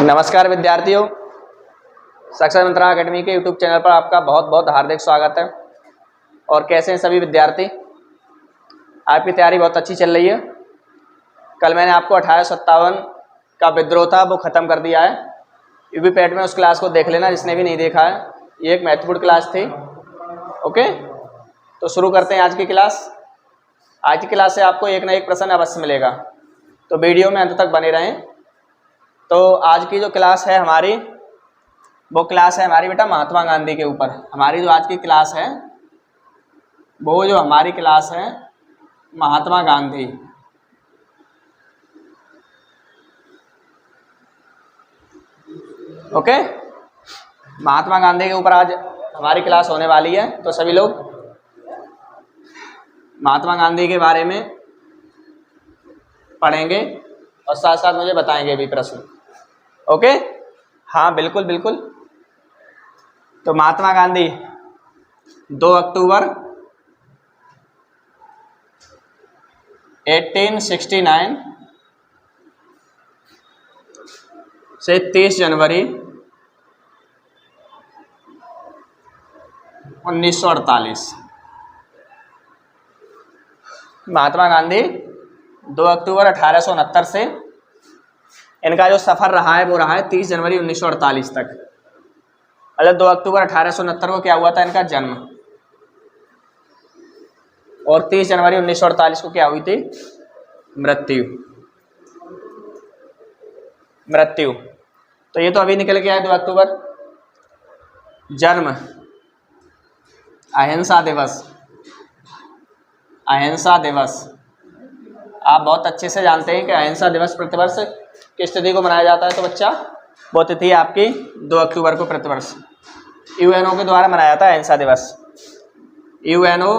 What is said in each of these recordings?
नमस्कार विद्यार्थियों, सक्सेस मंत्रा अकेडमी के यूट्यूब चैनल पर आपका बहुत बहुत हार्दिक स्वागत है। और कैसे हैं सभी विद्यार्थी? आपकी तैयारी बहुत अच्छी चल रही है। कल मैंने आपको 1857 का विद्रोह था वो ख़त्म कर दिया है। यूपी पैट में उस क्लास को देख लेना जिसने भी नहीं देखा है। ये एक महत्वपूर्ण क्लास थी। ओके, तो शुरू करते हैं आज की क्लास। आज की क्लास से आपको एक ना एक प्रश्न अवश्य मिलेगा, तो वीडियो में अंत तक बने रहें। तो आज की जो क्लास है हमारी, वो क्लास है हमारी बेटा महात्मा गांधी के ऊपर। हमारी जो आज की क्लास है वो जो हमारी क्लास है महात्मा गांधी। ओके, महात्मा गांधी के ऊपर आज हमारी क्लास होने वाली है। तो सभी लोग महात्मा गांधी के बारे में पढ़ेंगे और साथ साथ मुझे बताएंगे भी प्रश्न। ओके, हाँ बिल्कुल बिल्कुल। तो महात्मा गांधी 2 अक्टूबर 1869 से 30 जनवरी 1948। महात्मा गांधी 2 अक्टूबर 1869 से इनका जो सफ़र रहा है वो रहा है 30 जनवरी 1948 तक। मतलब 2 अक्टूबर 1869 को क्या हुआ था इनका जन्म, और 30 जनवरी 1948 को क्या हुई थी मृत्यु। तो ये तो अभी निकल के आया 2 अक्टूबर। जन्म अहिंसा दिवस। अहिंसा दिवस आप बहुत अच्छे से जानते हैं कि अहिंसा दिवस प्रतिवर्ष किस तिथि को मनाया जाता है। तो बच्चा वो तिथि आपकी 2 अक्टूबर को प्रतिवर्ष यूएनओ के द्वारा मनाया जाता है अहिंसा दिवस। यूएनओ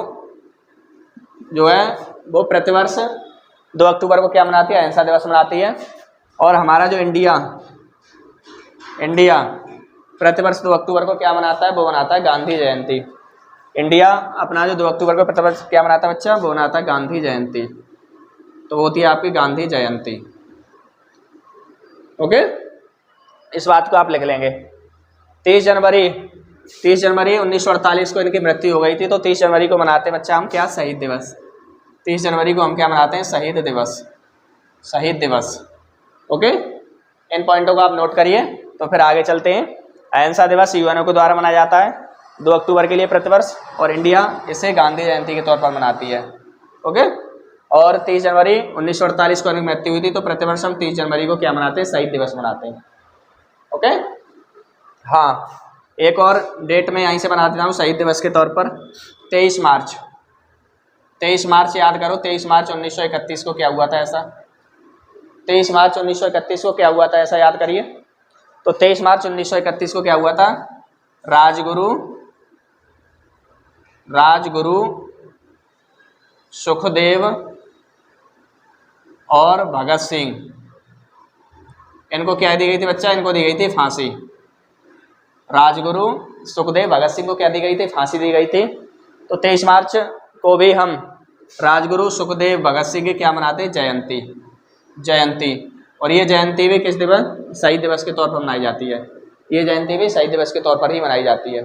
जो है वो प्रतिवर्ष 2 अक्टूबर को क्या मनाती है, अहिंसा दिवस मनाती है। और हमारा जो इंडिया प्रतिवर्ष 2 अक्टूबर को क्या मनाता है, वो मनाता है गांधी जयंती। इंडिया अपना जो 2 अक्टूबर को प्रतिवर्ष क्या मनाता है बच्चा, वो मनाता है गांधी जयंती। तो वो होती है आपकी गांधी जयंती। ओके, इस बात को आप लिख लेंगे। 30 जनवरी 1948 को इनकी मृत्यु हो गई थी। तो 30 जनवरी को मनाते हैं बच्चा हम क्या, शहीद दिवस। 30 जनवरी को हम क्या मनाते हैं, शहीद दिवस। ओके, इन पॉइंटों को आप नोट करिए। तो फिर आगे चलते हैं। अहिंसा दिवस यूएनओ के द्वारा मनाया जाता है 2 अक्टूबर के लिए प्रतिवर्ष, और इंडिया इसे गांधी जयंती के तौर पर मनाती है। ओके, और 30 जनवरी 1948 को इनकी मृत्यु हुई थी। तो प्रतिवर्ष हम 30 जनवरी को क्या मनाते हैं, शहीद दिवस मनाते हैं। ओके, हाँ एक और डेट में यहीं से बना देता हूँ शहीद दिवस के तौर पर। 23 मार्च याद करो। 23 मार्च 1931 को क्या हुआ था ऐसा, 23 मार्च 1931 को क्या हुआ था ऐसा याद करिए। तो 23 मार्च 1931 को क्या हुआ था, राजगुरु सुखदेव और भगत सिंह, इनको क्या दी गई थी बच्चा, इनको दी गई थी फांसी। राजगुरु सुखदेव भगत सिंह को क्या दी गई थी, फांसी दी गई थी। तो 23 मार्च को भी हम राजगुरु सुखदेव भगत सिंह की क्या मनाते हैं, जयंती। और ये जयंती भी किस दिवस, शहीद दिवस के तौर पर मनाई जाती है। ये जयंती भी शहीद दिवस के तौर पर ही मनाई जाती है।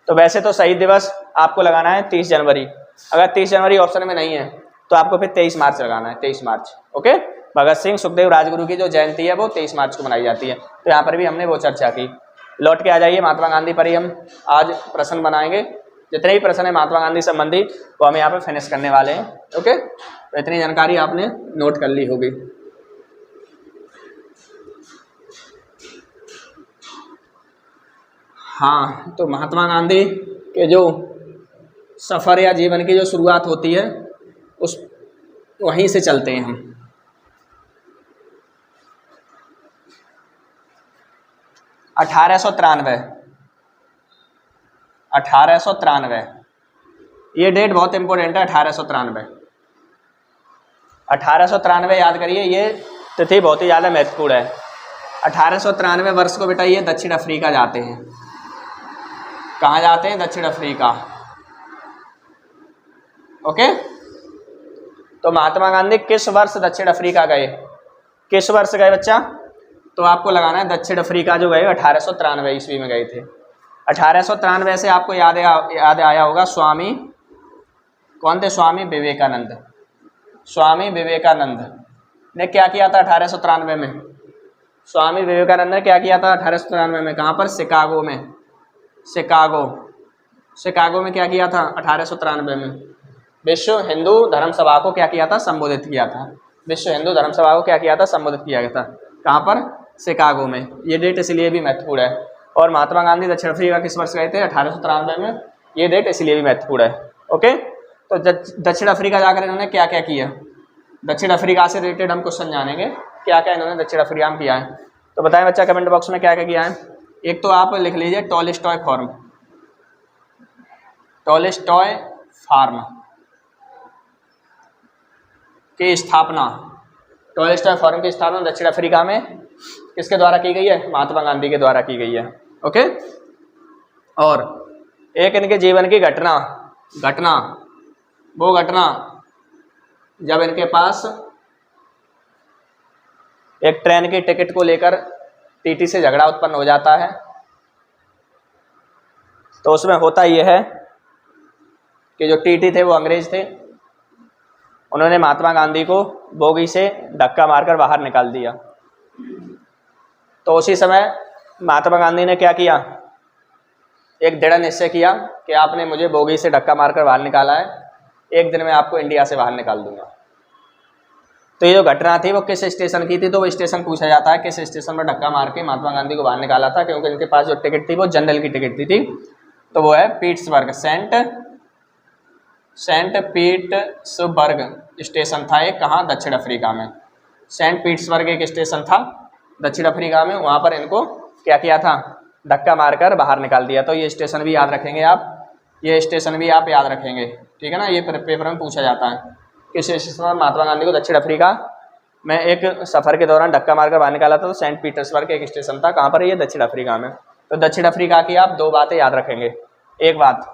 तो वैसे तो शहीद दिवस आपको लगाना है 30 जनवरी। अगर 30 जनवरी ऑप्शन में नहीं है तो आपको फिर 23 मार्च लगाना है, 23 मार्च। ओके, भगत सिंह सुखदेव राजगुरु की जो जयंती है वो 23 मार्च को मनाई जाती है। तो यहाँ पर भी हमने वो चर्चा की। लौट के आ जाइए, महात्मा गांधी पर ही हम आज प्रश्न बनाएंगे। जितने भी प्रश्न है महात्मा गांधी संबंधी वो हम यहाँ पर फिनिश करने वाले हैं। ओके, तो इतनी जानकारी आपने नोट कर ली होगी। हाँ, तो महात्मा गांधी के जो सफ़र या जीवन की जो शुरुआत होती है उस वहीं से चलते हैं हम। 1893 ये डेट बहुत इंपॉर्टेंट है। 1893 याद करिए, ये तिथि बहुत ही ज़्यादा महत्वपूर्ण है। 1893 वर्ष को बेटा ये दक्षिण अफ्रीका जाते हैं। कहाँ जाते हैं, दक्षिण अफ्रीका। ओके, तो महात्मा गांधी किस वर्ष दक्षिण अफ्रीका गए, किस वर्ष गए बच्चा, तो आपको लगाना है दक्षिण अफ्रीका जो गए 1893 ईस्वी में गए थे। 1893 से आपको याद आया होगा स्वामी कौन थे? स्वामी विवेकानंद। स्वामी विवेकानंद ने क्या किया था 1893 में? स्वामी विवेकानंद ने क्या किया था 1893 में? कहाँ पर? शिकागो में। शिकागो में क्या किया था 1893 में? विश्व हिंदू धर्म सभा को क्या किया था? संबोधित किया था। विश्व हिंदू धर्म सभा को क्या किया था? संबोधित किया गया था। कहाँ पर? शिकागो में। ये डेट इसलिए भी महत्वपूर्ण है। और महात्मा गांधी दक्षिण अफ्रीका किस वर्ष गए थे? 1893 में। ये डेट इसलिए भी महत्वपूर्ण है। ओके, तो दक्षिण अफ्रीका जाकर इन्होंने क्या क्या किया? दक्षिण अफ्रीका से रिलेटेड हम क्वेश्चन जानेंगे, क्या क्या इन्होंने दक्षिण अफ्रीका में किया है। तो बताएं बच्चा कमेंट बॉक्स में क्या क्या किया है। एक तो आप लिख लीजिए टॉलस्टॉय फार्म। टॉलस्टॉय फार्म की स्थापना, टॉलस्टॉय फार्म की स्थापना दक्षिण अफ्रीका में किसके द्वारा की गई है? महात्मा गांधी के द्वारा की गई है। ओके, और एक इनके जीवन की घटना वो घटना जब इनके पास एक ट्रेन की टिकट को लेकर टीटी से झगड़ा उत्पन्न हो जाता है, तो उसमें होता यह है कि जो टीटी थे वो अंग्रेज थे। उन्होंने महात्मा गांधी को बोगी से धक्का मारकर बाहर निकाल दिया। तो उसी समय महात्मा गांधी ने क्या किया? एक दृढ़ निश्चय किया कि आपने मुझे बोगी से धक्का मारकर बाहर निकाला है, एक दिन में आपको इंडिया से बाहर निकाल दूंगा। तो ये जो घटना थी वो किस स्टेशन की थी? तो वो स्टेशन पूछा जाता है किस स्टेशन पर धक्का मार के महात्मा गांधी को बाहर निकाला था, क्योंकि इनके पास जो टिकट थी वो जनरल की टिकट थी। तो वो है पीट्सबर्ग, सेंट पीटर्सबर्ग स्टेशन था एक, कहाँ? दक्षिण अफ्रीका में। सेंट पीटर्सबर्ग एक स्टेशन था दक्षिण अफ्रीका में, वहाँ पर इनको क्या किया था? धक्का मारकर बाहर निकाल दिया। तो ये स्टेशन भी याद रखेंगे आप, ये स्टेशन भी आप याद रखेंगे, ठीक है ना। ये पेपर में पूछा जाता है किस स्टेशन पर महात्मा गांधी को दक्षिण अफ्रीका में एक सफ़र के दौरान धक्का मारकर बाहर निकाला था। तो सेंट पीटर्सबर्ग एक स्टेशन था, कहाँ पर? ये दक्षिण अफ्रीका में। तो दक्षिण अफ्रीका की आप दो बातें याद रखेंगे। एक बात,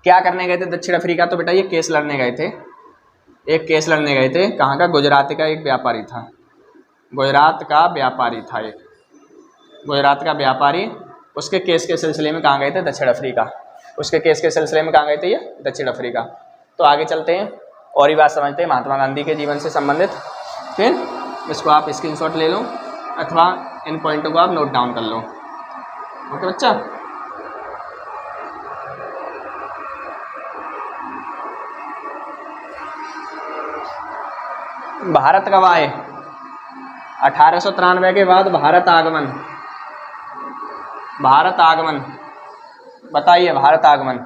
क्या करने गए थे दक्षिण अफ्रीका? तो बेटा ये केस लड़ने गए थे, एक केस लड़ने गए थे। कहाँ का? गुजरात का एक व्यापारी था, गुजरात का व्यापारी था एक, गुजरात का व्यापारी। उसके केस के सिलसिले में कहाँ गए थे? दक्षिण अफ्रीका। उसके केस के सिलसिले में कहाँ गए थे? ये दक्षिण अफ्रीका। तो आगे चलते हैं और ही बात समझते हैं महात्मा गांधी के जीवन से संबंधित। फिर इसको आप स्क्रीनशॉट ले लो अथवा इन पॉइंटों को आप नोट डाउन कर लो। ओके बच्चा, भारत कब आए? 1893 के बाद भारत आगमन। भारत आगमन बताइए, भारत आगमन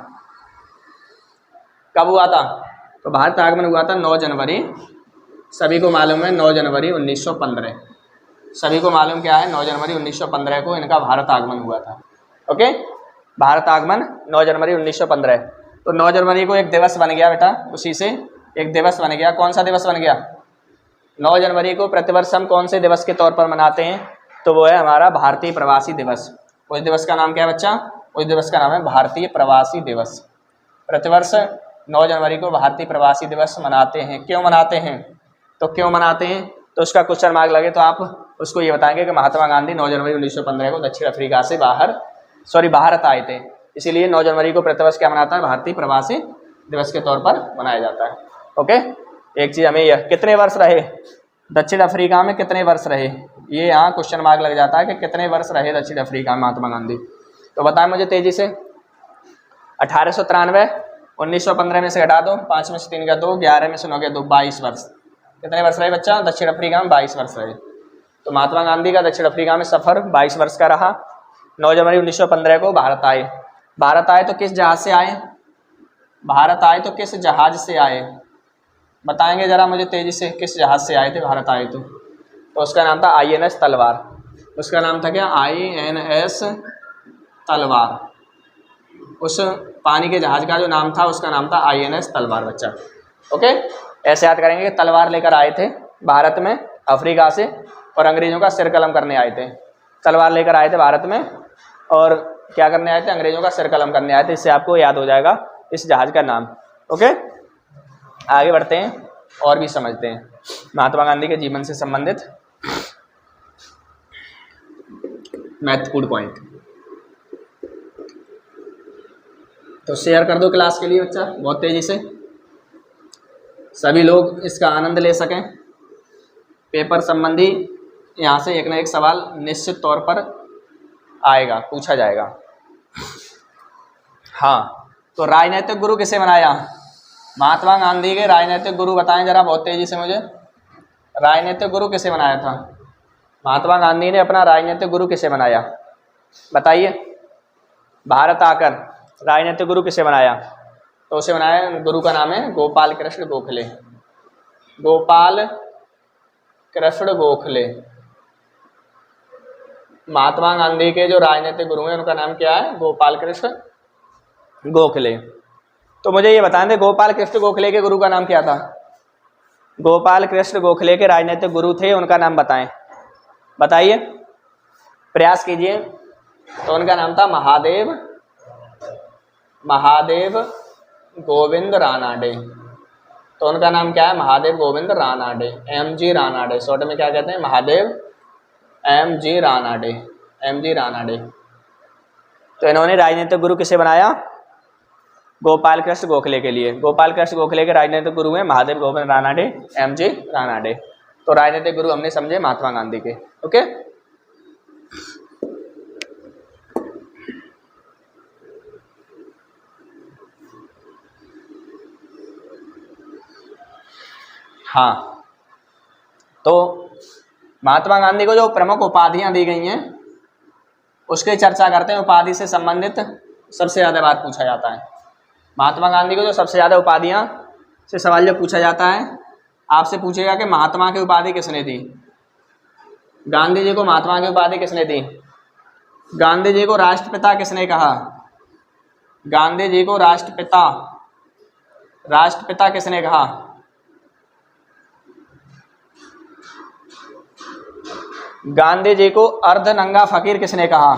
कब हुआ था? तो भारत आगमन हुआ था 9 जनवरी। सभी को मालूम है 9 जनवरी 1915। सभी को मालूम क्या है? 9 जनवरी 1915 को इनका भारत आगमन हुआ था। ओके, भारत आगमन 9 जनवरी 1915। तो 9 जनवरी को एक दिवस बन गया बेटा, उसी से एक दिवस बन गया। कौन सा दिवस बन गया? 9 जनवरी को प्रतिवर्ष हम कौन से दिवस के तौर पर मनाते हैं? तो वो है हमारा भारतीय प्रवासी दिवस। उस दिवस का नाम क्या है बच्चा? उस दिवस का नाम है भारतीय प्रवासी दिवस। प्रतिवर्ष 9 जनवरी को भारतीय प्रवासी दिवस मनाते हैं। क्यों मनाते हैं? तो क्यों मनाते हैं तो उसका क्वेश्चन मार्क लगे तो आप उसको ये बताएंगे कि महात्मा गांधी 9 जनवरी 1915 को दक्षिण अफ्रीका से भारत आए थे, इसीलिए 9 जनवरी को प्रतिवर्ष क्या मनाता है? भारतीय प्रवासी दिवस के तौर पर मनाया जाता है। ओके, एक चीज़ हमें यह, कितने वर्ष रहे दक्षिण अफ्रीका में? कितने वर्ष रहे? ये यहाँ क्वेश्चन मार्क लग जाता है कि कितने वर्ष रहे दक्षिण अफ्रीका में महात्मा गांधी। तो बताएं मुझे तेजी से। 1893, 1915 में से घटा दो, 5 में से 3 का 2, 11 में से 9 का 2, 22 वर्ष। कितने वर्ष रहे बच्चा दक्षिण अफ्रीका में? 22 वर्ष रहे। तो महात्मा गांधी का दक्षिण अफ्रीका में सफ़र 22 वर्ष का रहा। 9 जनवरी 1915 को भारत आए। भारत आए तो किस जहाज़ से आए? भारत आए तो किस जहाज़ से आए? बताएंगे ज़रा मुझे तेज़ी से, किस जहाज़ से आए थे भारत आए तो उसका नाम था INS तलवार। उसका नाम था क्या? INS तलवार। उस पानी के जहाज़ का जो नाम था उसका नाम था INS तलवार बच्चा। ओके, ऐसे याद करेंगे कि तलवार लेकर आए थे भारत में अफ्रीका से और अंग्रेज़ों का सिर कलम करने आए थे। तलवार लेकर आए थे भारत में और क्या करने आए थे? अंग्रेज़ों का सिर कलम करने आए थे। इससे आपको याद हो जाएगा इस जहाज़ का नाम। ओके, आगे बढ़ते हैं और भी समझते हैं महात्मा गांधी के जीवन से संबंधित। महत्वपूर्ण पॉइंट। तो शेयर कर दो क्लास के लिए बच्चा बहुत तेज़ी से, सभी लोग इसका आनंद ले सकें। पेपर संबंधी यहाँ से एक ना एक सवाल निश्चित तौर पर आएगा, पूछा जाएगा। हाँ, तो राजनीतिक गुरु किसे बनाया? महात्मा गांधी के राजनीतिक गुरु बताएं जरा बहुत तेज़ी से मुझे। राजनीतिक गुरु किसे बनाया था? महात्मा गांधी ने अपना राजनीतिक गुरु किसे बनाया बताइए। भारत आकर राजनीतिक गुरु किसे बनाया? तो उसे बनाया, गुरु का नाम है गोपाल कृष्ण गोखले। गोपाल कृष्ण गोखले महात्मा गांधी के जो राजनीतिक गुरु हैं उनका नाम क्या है? गोपाल कृष्ण गोखले। तो मुझे ये बताएं दे, गोपाल कृष्ण गोखले के गुरु का नाम क्या था? गोपाल कृष्ण गोखले के राजनीतिक गुरु थे, उनका नाम बताएं, बताइए, प्रयास कीजिए। तो उनका नाम था महादेव गोविंद रानाडे। तो उनका नाम क्या है? महादेव गोविंद रानाडे, MG रानाडे, शॉर्ट में क्या कहते हैं? महादेव MG रानाडे। तो इन्होंने राजनीतिक गुरु किसे बनाया? गोपाल कृष्ण गोखले के लिए। गोपाल कृष्ण गोखले के राजनीतिक गुरु हैं महादेव गोविंद रानाडे, MG रानाडे। तो राजनीतिक गुरु हमने समझे महात्मा गांधी के। ओके, हाँ, तो महात्मा गांधी को जो प्रमुख उपाधियां दी गई हैं उसकी चर्चा करते हैं। उपाधि से संबंधित सबसे ज़्यादा बात पूछा जाता है। महात्मा गांधी को जो सबसे ज़्यादा उपाधियां से सवाल जब पूछा जाता है, आपसे पूछेगा कि महात्मा की उपाधि किसने दी? गांधी जी को महात्मा की उपाधि किसने दी? गांधी जी को राष्ट्रपिता किसने कहा? गांधी जी को राष्ट्रपिता किसने कहा? गांधी जी को अर्धनंगा फकीर किसने कहा?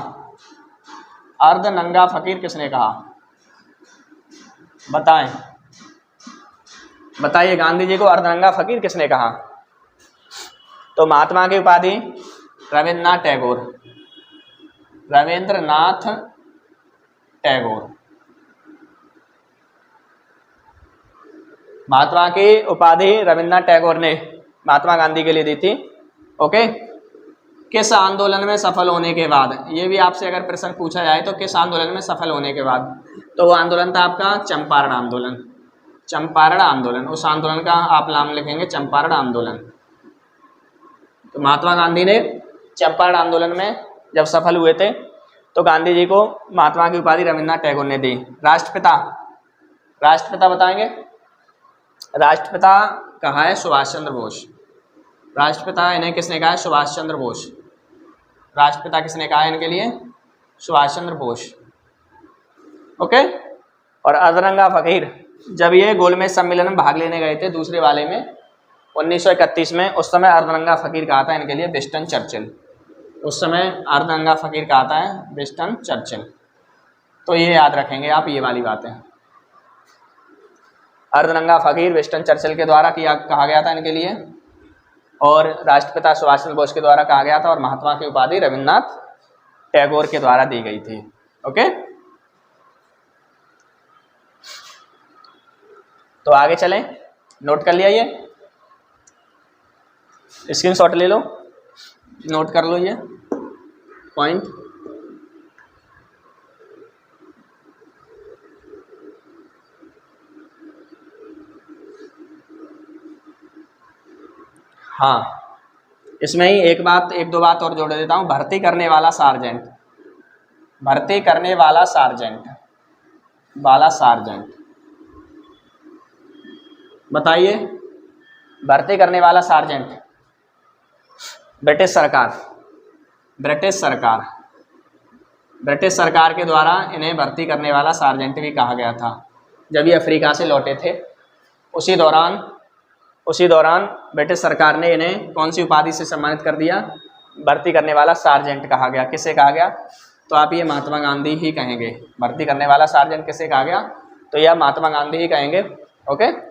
अर्धनंगा फकीर किसने कहा? बताइए, गांधी जी को अर्धनंगा फकीर किसने कहा? तो महात्मा की उपाधि रविन्द्रनाथ टैगोर। महात्मा की उपाधि रविन्द्रनाथ टैगोर ने महात्मा गांधी के लिए दी थी। ओके, किस आंदोलन में सफल होने के बाद? ये भी आपसे अगर प्रश्न पूछा जाए तो किस आंदोलन में सफल होने के बाद? तो वो आंदोलन था आपका चंपारण आंदोलन। उस आंदोलन का आप नाम लिखेंगे चंपारण आंदोलन। तो महात्मा गांधी ने चंपारण आंदोलन में जब सफल हुए थे तो गांधी जी को महात्मा की उपाधि रविन्द्रनाथ टैगोर ने दी। राष्ट्रपिता बताएंगे? राष्ट्रपिता कहा है सुभाष चंद्र बोस। राष्ट्रपिता इन्हें किसने कहा है? सुभाष चंद्र बोस। राष्ट्रपिता किसने कहा है इनके लिए? सुभाष चंद्र बोस। ओके, और अर्धनंगा फकीर, जब ये गोलमेज सम्मेलन में भाग लेने गए थे दूसरे वाले में 1931 में, उस समय अर्धनंगा फकीर कहा था इनके लिए विंस्टन चर्चिल। उस समय अर्धनंगा फकीर कहा था विंस्टन चर्चिल। तो ये याद रखेंगे आप, ये वाली बातें। अर्धनंगा फकीर विंस्टन चर्चिल के द्वारा कहा गया था इनके लिए, और राष्ट्रपिता सुभाष चंद्र बोस के द्वारा कहा गया था, और महात्मा की उपाधि रविन्द्रनाथ टैगोर के द्वारा दी गई थी। ओके, तो आगे चलें, नोट कर लिया, ये स्क्रीनशॉट ले लो, नोट कर लो ये पॉइंट। हाँ, इसमें ही एक दो बात और जोड़ देता हूँ। भर्ती करने वाला सार्जेंट, बताइए, भर्ती करने वाला सार्जेंट ब्रिटिश सरकार के द्वारा इन्हें भर्ती करने वाला सार्जेंट भी कहा गया था। जब ये अफ्रीका से लौटे थे उसी दौरान ब्रिटिश सरकार ने इन्हें कौन सी उपाधि से सम्मानित कर दिया? भर्ती करने वाला सार्जेंट कहा गया। किसे कहा गया? तो आप ये महात्मा गांधी ही कहेंगे। भर्ती करने वाला सार्जेंट किसे कहा गया? तो यह महात्मा गांधी ही कहेंगे। ओके,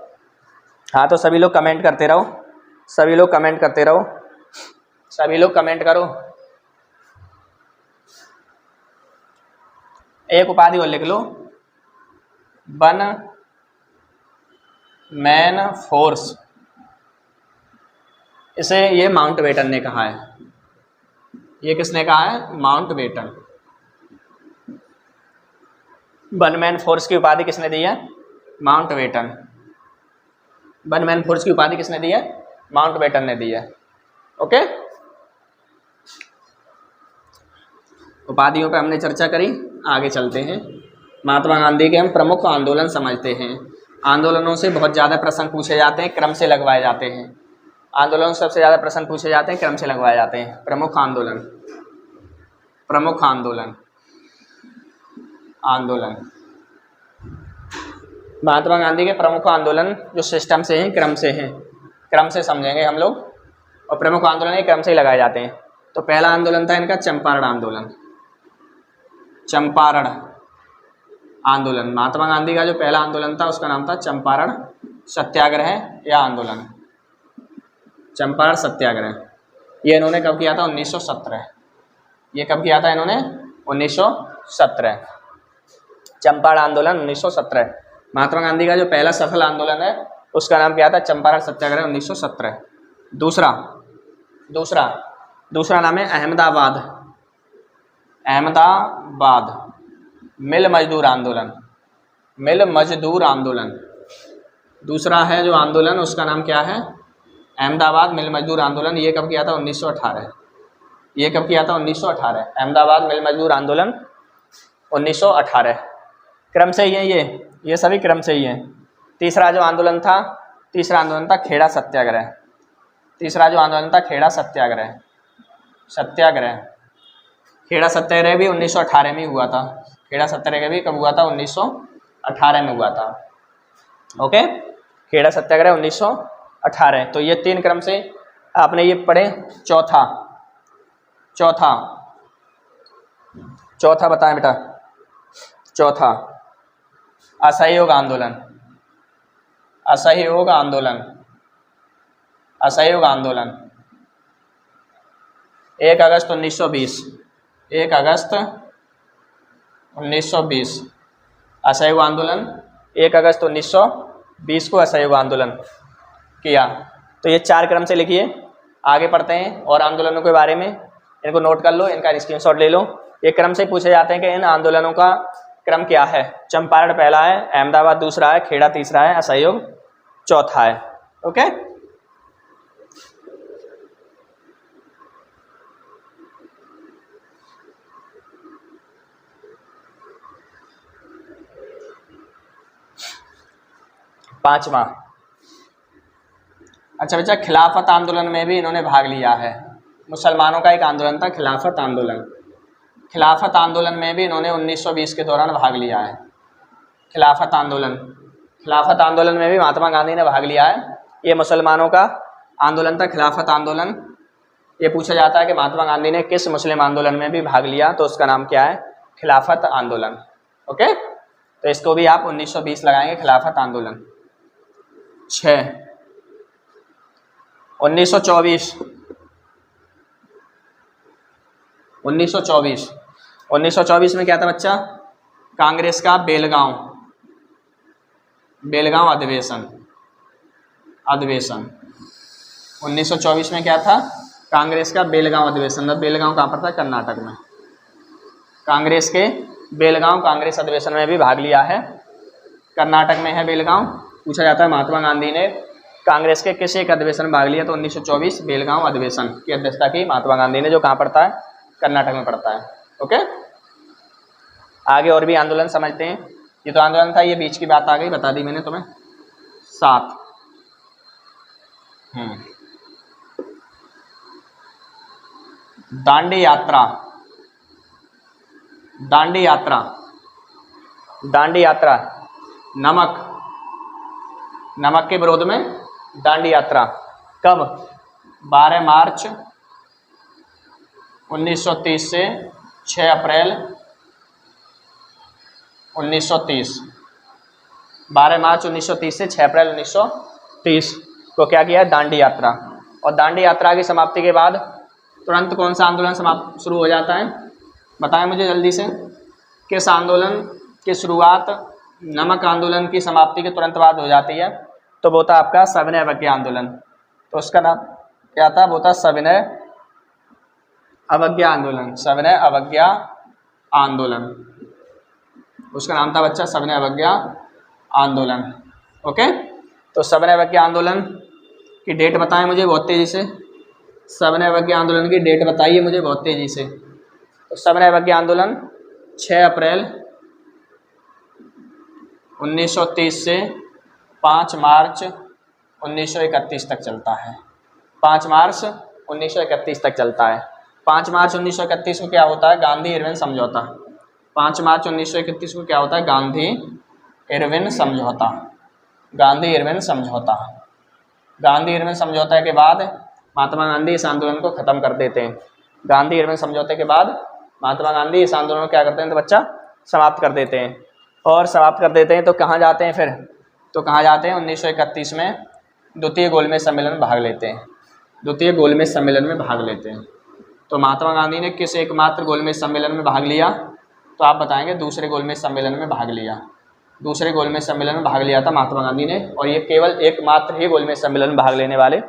हाँ, तो सभी लोग कमेंट करते रहो, सभी लोग कमेंट करो। एक उपाधि और लिख लो, वन मैन फोर्स। इसे ये माउंटबेटन ने कहा है। ये किसने कहा है? माउंटबेटन। वन मैन फोर्स की उपाधि किसने दी है? माउंटबेटन। वन मैन फोर्स की उपाधि किसने दी है? माउंटबेटन ने दी है। ओके, उपाधियों पे हमने चर्चा करी, आगे चलते हैं। महात्मा गांधी के हम प्रमुख आंदोलन समझते हैं। आंदोलनों से बहुत ज़्यादा प्रश्न पूछे जाते हैं, क्रम से लगवाए जाते हैं। आंदोलन से सबसे ज़्यादा प्रश्न पूछे जाते हैं, क्रम से लगवाए जाते हैं। प्रमुख आंदोलन, प्रमुख आंदोलन, आंदोलन। महात्मा गांधी के प्रमुख आंदोलन जो सिस्टम से हैं, क्रम से हैं, क्रम से समझेंगे हम लोग। और प्रमुख आंदोलन ये क्रम से ही लगाए जाते हैं। तो पहला आंदोलन था इनका चंपारण आंदोलन। चंपारण आंदोलन, महात्मा गांधी का जो पहला आंदोलन था उसका नाम था चंपारण सत्याग्रह या आंदोलन, चंपारण सत्याग्रह। ये इन्होंने कब किया था? 1917। ये कब किया था इन्होंने? 1917। चंपारण आंदोलन 1917। महात्मा गांधी का जो पहला सफल आंदोलन है उसका नाम क्या था? चंपारण सत्याग्रह 1917। दूसरा नाम है अहमदाबाद, अहमदाबाद मिल मजदूर आंदोलन, मिल मजदूर आंदोलन। दूसरा है जो आंदोलन उसका नाम क्या है? अहमदाबाद मिल मजदूर आंदोलन। ये कब किया था? 1918। ये कब किया था? 1918। अहमदाबाद मिल मजदूर आंदोलन 1918। क्रम से ही है ये सभी क्रम से ही है। तीसरा जो आंदोलन था, तीसरा आंदोलन था खेड़ा सत्याग्रह। तीसरा जो आंदोलन था खेड़ा सत्याग्रह, सत्याग्रह। खेड़ा सत्याग्रह भी 1918 में हुआ था। खेड़ा सत्याग्रह भी कब हुआ था? 1918 में हुआ था। ओके, खेड़ा सत्याग्रह 1918। तो ये तीन क्रम से आपने ये पढ़े। चौथा बताएं बेटा। चौथा असहयोग आंदोलन, असहयोग आंदोलन, असहयोग आंदोलन। 1 अगस्त 1920, 1 अगस्त 1920 असहयोग आंदोलन। 1 अगस्त 1920 को असहयोग आंदोलन किया। तो ये 4 क्रम से लिखिए। आगे पढ़ते हैं और आंदोलनों के बारे में। इनको नोट कर लो, इनका स्क्रीनशॉट ले लो। ये क्रम से पूछे जाते हैं कि इन आंदोलनों का क्रम क्या है। चंपारण पहला है, अहमदाबाद दूसरा है, खेड़ा तीसरा है, असहयोग चौथा है। ओके, पांचवा। अच्छा बच्चा, खिलाफत आंदोलन में भी इन्होंने भाग लिया है। मुसलमानों का एक आंदोलन था खिलाफत आंदोलन। खिलाफत आंदोलन में भी इन्होंने 1920 के दौरान भाग लिया है। खिलाफत आंदोलन, खिलाफत आंदोलन में भी महात्मा गांधी ने भाग लिया है। ये मुसलमानों का आंदोलन था खिलाफत आंदोलन। ये पूछा जाता है कि महात्मा गांधी ने किस मुस्लिम आंदोलन में भी भाग लिया, तो उसका नाम क्या है? खिलाफत आंदोलन। ओके, तो इसको भी आप 1920 लगाएंगे, खिलाफत आंदोलन। 6 1924, 1924 में क्या था बच्चा? कांग्रेस का बेलगांव अधिवेशन, 1924 में क्या था? कांग्रेस का बेलगांव अधिवेशन। बेलगांव कहाँ पर था? कर्नाटक में। कांग्रेस के बेलगांव कांग्रेस अधिवेशन में भी भाग लिया है। कर्नाटक में है बेलगांव। पूछा जाता है महात्मा गांधी ने कांग्रेस के किस एक अधिवेशन में भाग लिया, तो 1924 बेलगांव अधिवेशन की अध्यक्षता की महात्मा गांधी ने, जो कहाँ पड़ता है? कर्नाटक में पड़ता है। ओके, आगे और भी आंदोलन समझते हैं। ये तो आंदोलन था, ये बीच की बात आ गई, बता दी मैंने तुम्हें। 7 दांडी यात्रा, दांडी यात्रा, दांडी यात्रा। नमक के विरोध में दांडी यात्रा। कब? 12 मार्च 1930 से 6 अप्रैल 1930। 12 मार्च 1930 से 6 अप्रैल 1930 को क्या किया? दांडी यात्रा। और दांडी यात्रा की समाप्ति के बाद तुरंत कौन सा आंदोलन शुरू हो जाता है? बताएं मुझे जल्दी से। किस आंदोलन की शुरुआत नमक आंदोलन की समाप्ति के तुरंत बाद हो जाती है? तो वो था आपका सविनय अवज्ञा आंदोलन। तो उसका नाम क्या था? वो था सविनय अवज्ञा आंदोलन। सविनय अवज्ञा आंदोलन, उसका नाम था बच्चा सविनय अवज्ञा आंदोलन। ओके, तो सविनय अवज्ञा आंदोलन की डेट बताएं मुझे बहुत तेजी से। सविनय अवज्ञा आंदोलन की डेट बताइए मुझे बहुत तेजी से। तो सविनय अवज्ञा आंदोलन 6 अप्रैल 1930 से 5 मार्च 1931 तक चलता है। 5 मार्च 1931 तक चलता है। 5 मार्च 1931 को क्या होता है? गांधी इरविन समझौता। 5 मार्च 1931 को क्या होता है? गांधी इरविन समझौता। गांधी इरविन समझौता। गांधी इरविन समझौते के बाद महात्मा गांधी इस आंदोलन को ख़त्म कर देते हैं। गांधी इरविन समझौते के बाद महात्मा गांधी इस आंदोलन को क्या करते हैं? तो बच्चा समाप्त कर देते हैं। और समाप्त कर देते हैं तो कहाँ जाते हैं फिर? तो कहाँ जाते हैं? 1931 में द्वितीय गोलमेज सम्मेलन में भाग लेते हैं। द्वितीय गोलमेज सम्मेलन में भाग लेते हैं। तो महात्मा गांधी ने किस एकमात्र गोलमेज सम्मेलन में भाग लिया? तो आप बताएंगे दूसरे गोलमेज सम्मेलन में भाग लिया। दूसरे गोलमेज सम्मेलन में भाग लिया था महात्मा गांधी ने, और ये केवल एकमात्र ही गोलमेज सम्मेलन में भाग लेने वाले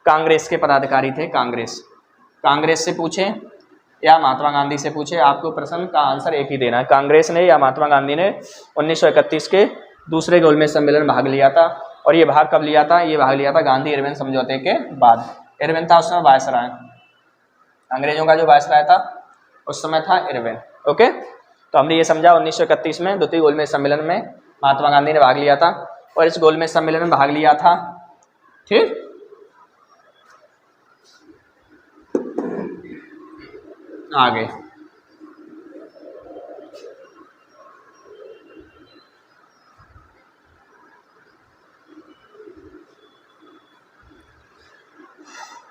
कांग्रेस के पदाधिकारी थे। कांग्रेस से पूछे या महात्मा गांधी से पूछे, आपको प्रश्न का आंसर एक ही देना है। कांग्रेस ने या महात्मा गांधी ने 1931 के दूसरे गोलमेज सम्मेलन में भाग लिया था। और ये भाग कब लिया था? ये भाग लिया था गांधी इरविन समझौते के बाद। इरविन था उस समय वायसराय, अंग्रेजों का जो वायसराय था उस समय था इरविन। ओके, तो हमने ये समझा 1931 में द्वितीय गोलमेज सम्मेलन में महात्मा गांधी ने भाग लिया था और इस गोलमेज सम्मेलन में भाग लिया था। ठीक, आगे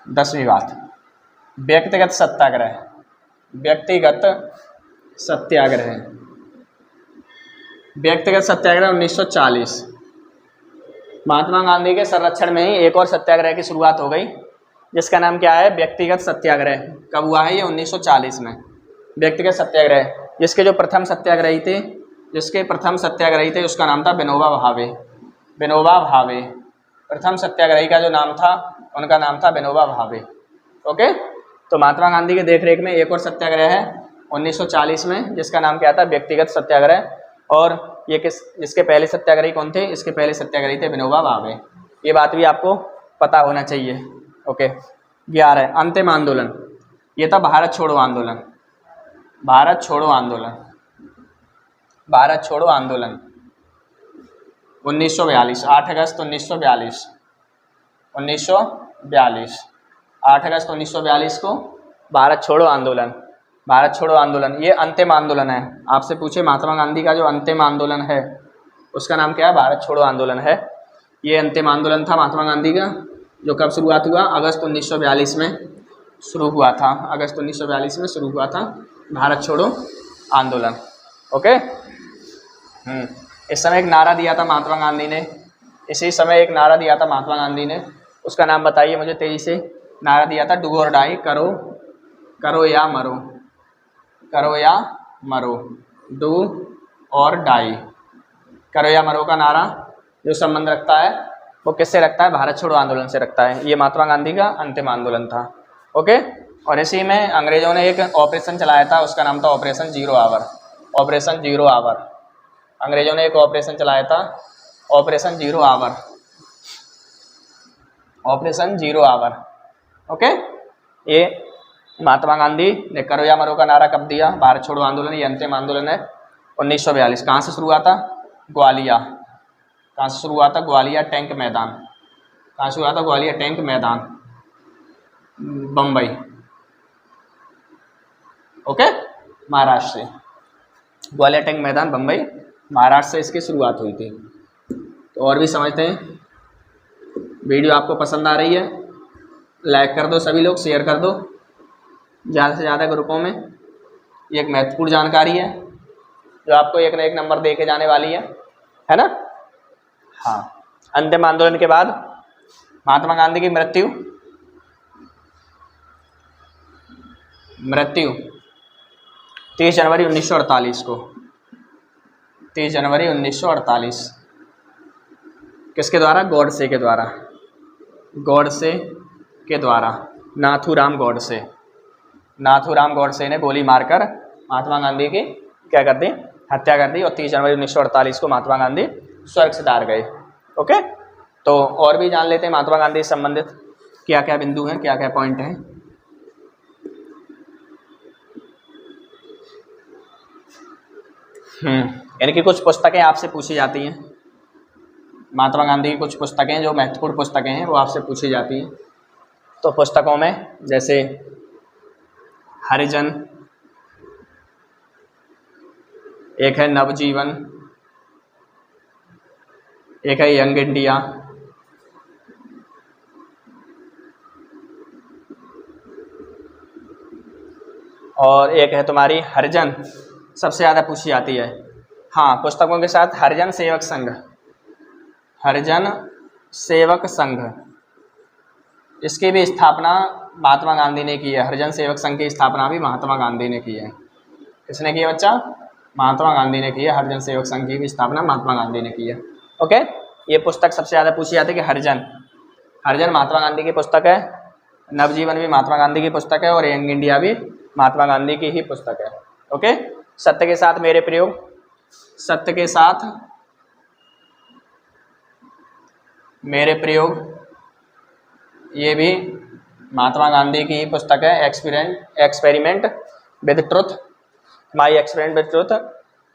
दसवीं बात, व्यक्तिगत सत्याग्रह। व्यक्तिगत सत्याग्रह। व्यक्तिगत सत्याग्रह 1940। महात्मा गांधी के संरक्षण में ही एक और सत्याग्रह की शुरुआत हो गई, जिसका नाम क्या है? व्यक्तिगत सत्याग्रह। कब हुआ है ये? 1940 में। व्यक्तिगत सत्याग्रह, जिसके जो प्रथम सत्याग्रही थे उसका नाम था विनोबा भावे। विनोबा भावे, प्रथम सत्याग्रही का जो नाम था उनका नाम था विनोबा भावे। ओके, तो महात्मा गांधी के देखरेख में एक और सत्याग्रह है 1940 में, जिसका नाम क्या था? व्यक्तिगत सत्याग्रह। और ये इसके पहले सत्याग्रही कौन थे? इसके पहले सत्याग्रही थे विनोबा भावे। ये बात भी आपको पता होना चाहिए। ओके, 11 अंतिम आंदोलन। ये था भारत छोड़ो आंदोलन। भारत छोड़ो आंदोलन। भारत छोड़ो आंदोलन 1942, 8 अगस्त 1942। 1942, 8 अगस्त 1942 को भारत छोड़ो आंदोलन। भारत छोड़ो आंदोलन ये अंतिम आंदोलन है। आपसे पूछे महात्मा गांधी का जो अंतिम आंदोलन है उसका नाम क्या है? भारत छोड़ो आंदोलन है। ये अंतिम आंदोलन था महात्मा गांधी का, जो कब शुरुआत हुआ? अगस्त 1942 में शुरू हुआ था। अगस्त 1942 में शुरू हुआ था भारत छोड़ो आंदोलन। ओके, इस समय एक नारा दिया था महात्मा गांधी ने। इसी समय एक नारा दिया था महात्मा गांधी ने, उसका नाम बताइए मुझे तेजी से। नारा दिया था डू और डाई, करो या मरो। करो या मरो, डू और डाई। करो या मरो का नारा जो संबंध रखता है वो किससे रखता है? भारत छोड़ो आंदोलन से रखता है। ये महात्मा गांधी का अंतिम आंदोलन था। ओके, और इसी में अंग्रेजों ने एक ऑपरेशन चलाया था, उसका नाम था operation zero hour. Operation zero hour, अंग्रेजों ने एक ऑपरेशन चलाया था, operation zero hour. Operation zero hour. Okay, ये महात्मा गांधी ने करो या मरो का नारा कब दिया? भारत छोड़ो आंदोलन ये अंतिम आंदोलन है 1942। कहाँ से शुरू हुआ था? ग्वालिया। कहाँ से शुरू हुआ था? ग्वालिया टैंक मैदान। कहाँ से हुआ था? ग्वालिया टैंक मैदान, बम्बई। ओके, महाराष्ट्र से। ग्वालिया टैंक मैदान बम्बई महाराष्ट्र से इसकी शुरुआत हुई थी। तो और भी समझते हैं। वीडियो आपको पसंद आ रही है? लाइक कर दो सभी लोग, शेयर कर दो ज़्यादा से ज़्यादा ग्रुपों में। ये एक महत्वपूर्ण जानकारी है जो आपको एक न एक नंबर दे के जाने वाली है ना? हाँ, अंतिम आंदोलन के बाद महात्मा गांधी की मृत्यु 30 जनवरी 1948 को। 30 जनवरी 1948। किसके द्वारा? गॉडसे के द्वारा। गॉडसे के द्वारा, नाथूराम गॉडसे। नाथूराम गॉडसे ने गोली मारकर महात्मा गांधी की क्या कर दी? हत्या कर दी। और 30 जनवरी 1948 को महात्मा गांधी स्वर्ग सिधार गए। ओके, तो और भी जान लेते हैं महात्मा गांधी से संबंधित क्या क्या बिंदु हैं, क्या क्या पॉइंट हैं। यानी कि कुछ पुस्तकें आपसे पूछी जाती हैं, महात्मा गांधी की कुछ पुस्तकें जो महत्वपूर्ण पुस्तकें हैं वो आपसे पूछी जाती हैं। तो पुस्तकों में जैसे हरिजन, एक है नवजीवन, एक है यंग इंडिया, और एक है तुम्हारी हरिजन, सबसे ज़्यादा पूछी जाती है। हाँ, पुस्तकों के साथ हरिजन सेवक संघ, हरिजन सेवक संघ, इसकी भी स्थापना महात्मा गांधी ने की है। हरिजन सेवक संघ की स्थापना भी महात्मा गांधी ने की है। किसने की है बच्चा? महात्मा गांधी ने की है। हरिजन सेवक संघ की भी स्थापना महात्मा गांधी ने की है। ओके, ये पुस्तक सबसे ज़्यादा पूछी जाती है कि हरिजन, हरिजन महात्मा गांधी की पुस्तक है। नवजीवन भी महात्मा गांधी की पुस्तक है और यंग इंडिया भी महात्मा गांधी की ही पुस्तक है। ओके, सत्य के साथ मेरे प्रयोग, सत्य के साथ मेरे प्रयोग, ये भी महात्मा गांधी की ही पुस्तक है। Experiment with truth, my experiment with truth,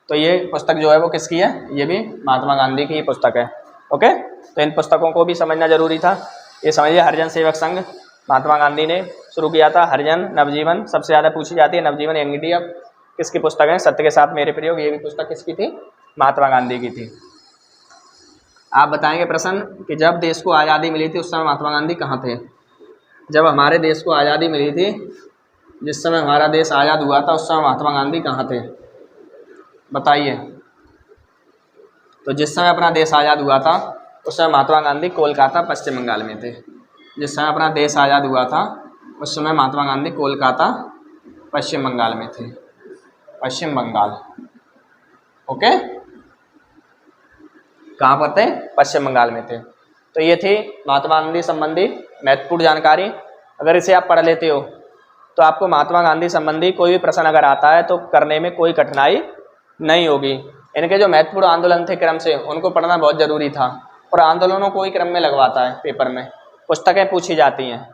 तो ये पुस्तक जो है वो किसकी है? ये भी महात्मा गांधी की ही पुस्तक है। ओके, तो इन पुस्तकों को भी समझना जरूरी था। ये समझिए, हरिजन सेवक संघ महात्मा गांधी ने शुरू किया था। हरिजन, नवजीवन सबसे ज़्यादा पूछी जाती है। नवजीवन, यंग इंडिया किसकी पुस्तक है? सत्य के साथ मेरे प्रयोग, ये भी पुस्तक किसकी थी? महात्मा गांधी की थी। आप बताएंगे प्रश्न कि जब देश को आज़ादी मिली थी उस समय महात्मा गांधी कहाँ थे? जब हमारे देश को आज़ादी मिली थी, जिस समय हमारा देश आज़ाद हुआ था, उस समय महात्मा गांधी कहाँ थे? बताइए। तो जिस समय अपना देश आज़ाद हुआ था उस समय महात्मा गांधी कोलकाता, पश्चिम बंगाल में थे। जिस समय अपना देश आज़ाद हुआ था उस समय महात्मा गांधी कोलकाता, पश्चिम बंगाल में थे। पश्चिम बंगाल। ओके, कहाँ पर थे? पश्चिम बंगाल में थे। तो ये थी महात्मा गांधी संबंधी महत्वपूर्ण जानकारी। अगर इसे आप पढ़ लेते हो तो आपको महात्मा गांधी संबंधी कोई भी प्रश्न अगर आता है तो करने में कोई कठिनाई नहीं होगी। इनके जो महत्वपूर्ण आंदोलन थे क्रम से, उनको पढ़ना बहुत ज़रूरी था। और आंदोलनों को ही क्रम में लगवाता है पेपर में। पुस्तकें पूछी जाती हैं,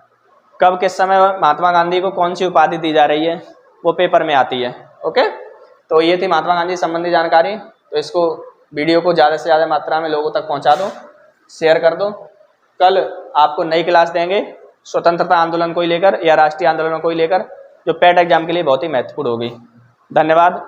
कब किस समय महात्मा गांधी को कौन सी उपाधि दी जा रही है वो पेपर में आती है। ओके, तो ये थी महात्मा गांधी संबंधी जानकारी। तो इसको वीडियो को ज़्यादा से ज़्यादा मात्रा में लोगों तक पहुंचा दो, शेयर कर दो। कल आपको नई क्लास देंगे स्वतंत्रता आंदोलन को ही लेकर या राष्ट्रीय आंदोलनों को ही लेकर, जो पेट एग्जाम के लिए बहुत ही महत्वपूर्ण होगी। धन्यवाद।